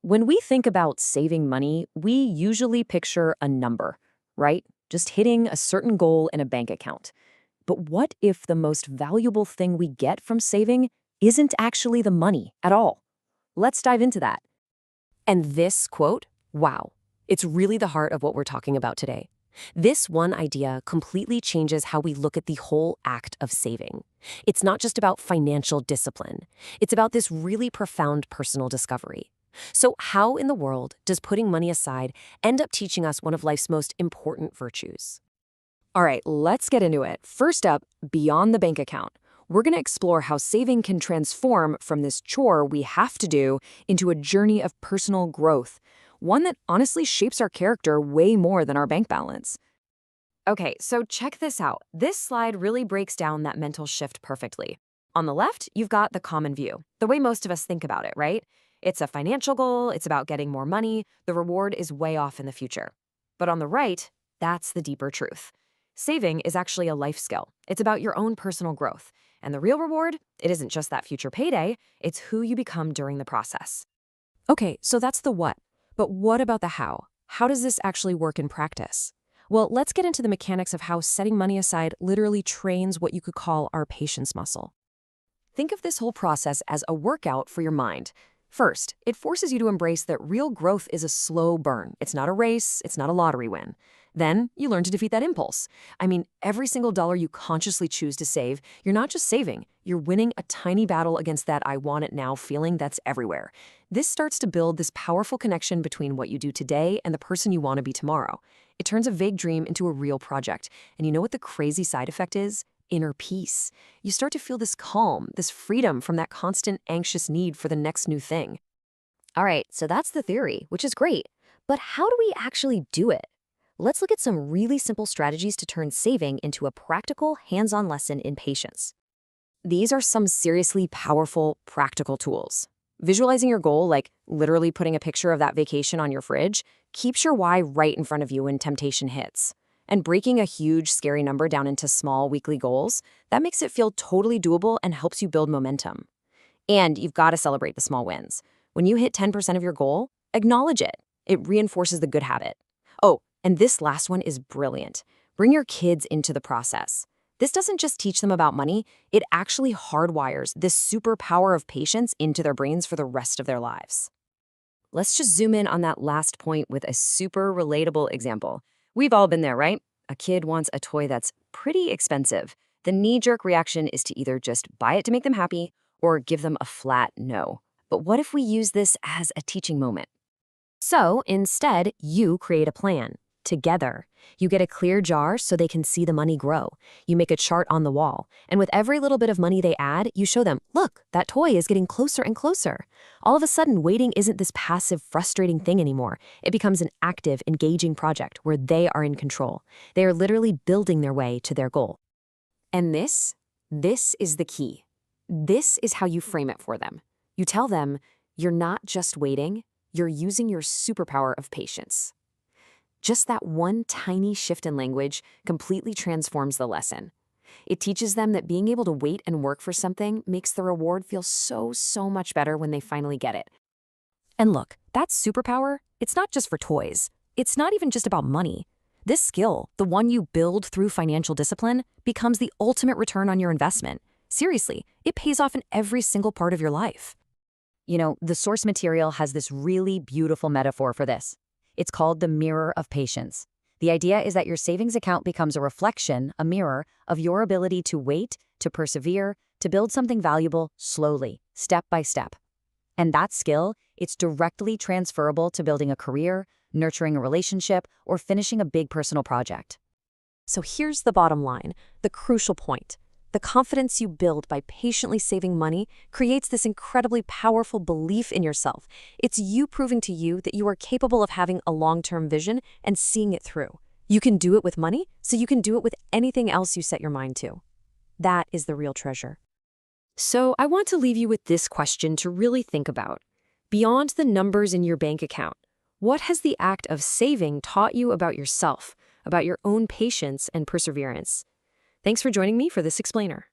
When we think about saving money, we usually picture a number, right? Just hitting a certain goal in a bank account. But what if the most valuable thing we get from saving isn't actually the money at all? Let's dive into that. And this quote, wow, it's really the heart of what we're talking about today. This one idea completely changes how we look at the whole act of saving. It's not just about financial discipline. It's about this really profound personal discovery. So how in the world does putting money aside end up teaching us one of life's most important virtues? All right, let's get into it. First up, beyond the bank account. We're going to explore how saving can transform from this chore we have to do into a journey of personal growth, one that honestly shapes our character way more than our bank balance. Okay, so check this out. This slide really breaks down that mental shift perfectly. On the left, you've got the common view, the way most of us think about it, right? It's a financial goal, it's about getting more money, the reward is way off in the future. But on the right, that's the deeper truth. Saving is actually a life skill. It's about your own personal growth. And the real reward, it isn't just that future payday, it's who you become during the process. Okay, so that's the what. But what about the how? How does this actually work in practice? Well, let's get into the mechanics of how setting money aside literally trains what you could call our patience muscle. Think of this whole process as a workout for your mind. First, it forces you to embrace that real growth is a slow burn. It's not a race, it's not a lottery win. Then, you learn to defeat that impulse. I mean, every single dollar you consciously choose to save, you're not just saving, you're winning a tiny battle against that I want it now feeling that's everywhere. This starts to build this powerful connection between what you do today and the person you want to be tomorrow. It turns a vague dream into a real project. And you know what the crazy side effect is? Inner peace. You start to feel this calm, this freedom from that constant anxious need for the next new thing. All right, so that's the theory, which is great. But how do we actually do it? Let's look at some really simple strategies to turn saving into a practical, hands-on lesson in patience. These are some seriously powerful, practical tools. Visualizing your goal, like literally putting a picture of that vacation on your fridge, keeps your why right in front of you when temptation hits. And breaking a huge, scary number down into small, weekly goals, that makes it feel totally doable and helps you build momentum. And you've got to celebrate the small wins. When you hit 10% of your goal, acknowledge it. It reinforces the good habit. Oh, and this last one is brilliant. Bring your kids into the process. This doesn't just teach them about money, it actually hardwires this superpower of patience into their brains for the rest of their lives. Let's just zoom in on that last point with a super relatable example. We've all been there, right? A kid wants a toy that's pretty expensive. The knee-jerk reaction is to either just buy it to make them happy or give them a flat no. But what if we use this as a teaching moment? So instead, you create a plan. Together. You get a clear jar so they can see the money grow. You make a chart on the wall, and with every little bit of money they add, you show them, look, that toy is getting closer and closer. All of a sudden, waiting isn't this passive, frustrating thing anymore. It becomes an active, engaging project where they are in control. They are literally building their way to their goal. And this is the key. This is how you frame it for them. You tell them, you're not just waiting, you're using your superpower of patience. Just that one tiny shift in language completely transforms the lesson. It teaches them that being able to wait and work for something makes the reward feel so much better when they finally get it. And look, that superpower, it's not just for toys. It's not even just about money. This skill, the one you build through financial discipline, becomes the ultimate return on your investment. Seriously, it pays off in every single part of your life. The source material has this really beautiful metaphor for this. It's called the mirror of patience. The idea is that your savings account becomes a reflection, a mirror, of your ability to wait, to persevere, to build something valuable slowly, step by step. And that skill, it's directly transferable to building a career, nurturing a relationship, or finishing a big personal project. So here's the bottom line, the crucial point. The confidence you build by patiently saving money creates this incredibly powerful belief in yourself. It's you proving to you that you are capable of having a long-term vision and seeing it through. You can do it with money, so you can do it with anything else you set your mind to. That is the real treasure. So I want to leave you with this question to really think about. Beyond the numbers in your bank account, what has the act of saving taught you about yourself, about your own patience and perseverance? Thanks for joining me for this explainer.